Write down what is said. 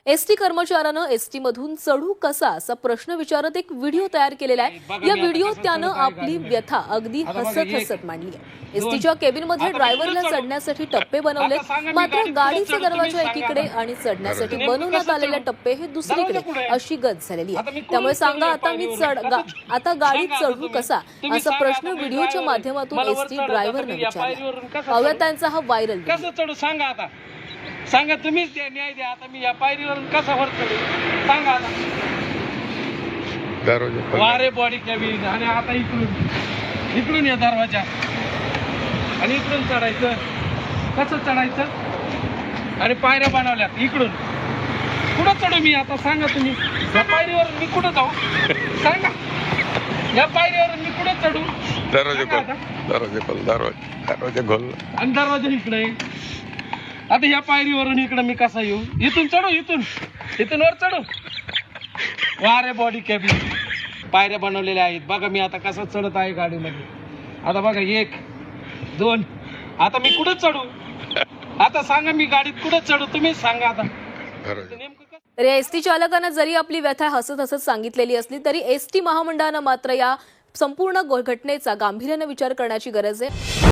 ST कर्मचाऱ्यानं ST मधून चढू कसा असा प्रश्न विचारत एक व्हिडिओ तयार केलेला आहे। या व्हिडिओत त्यानं आपली व्यथा अगदी हसत हसत मांडली आहे। एसटीच्या केबिनमध्ये ड्रायव्हरला चढण्यासाठी टप्पे बनवले, मात्र गाडीचा दरवाजा एकीकडे आणि चढण्यासाठी बनवण्यात आलेले टप्पे हे दुसरीकडे अशी गत झालेली आहे। त्यामुळे सांगा आता गाडीत चढू कसा असा प्रश्न व्हिडिओच्या माध्यमातून एसटी ड्रायव्हरने विचारला। पाहूया त्यांचा हा व्हायरल व्हिडिओ। सांगा आता, सांगा तुम्हीच न्याय द्या। आता मी या पायरीवरून कसा वर चढू सांगा आता। वारे बॉडी कॅबिन आणि आता इकडून या दरवाजा आणि इकडून चढायचं। कसं चढायचं आणि पायऱ्या बनवल्यात इकडून कुठं चढू मी आता सांगा तुम्ही। या पायरीवर मी कुठं जाऊ सांगा। या पायरीवर मी कुठं चढू दरवाजा खोल आणि दरवाजा इकडे। आता या पायरीवरून इकडे मी कसा येऊ? इथून चढू, इथून वर चढू। वारे बॉडी कॅबिन पायऱ्या बनवलेल्या आहेत बघा। मी आता कसा चढत आहे गाडीमध्ये। आता बघा 1 2 आता मी कुठं चढू? आता सांगा मी गाडीत कुठं चढू तुम्ही सांगा आता। तर या एसटी चालकांना जरी आपली व्यथा हसत हसत सांगितलेली असली तरी एसटी महामंडळानं मात्र या संपूर्ण घटनेचा गांभीर्याने विचार करण्याची गरज आहे।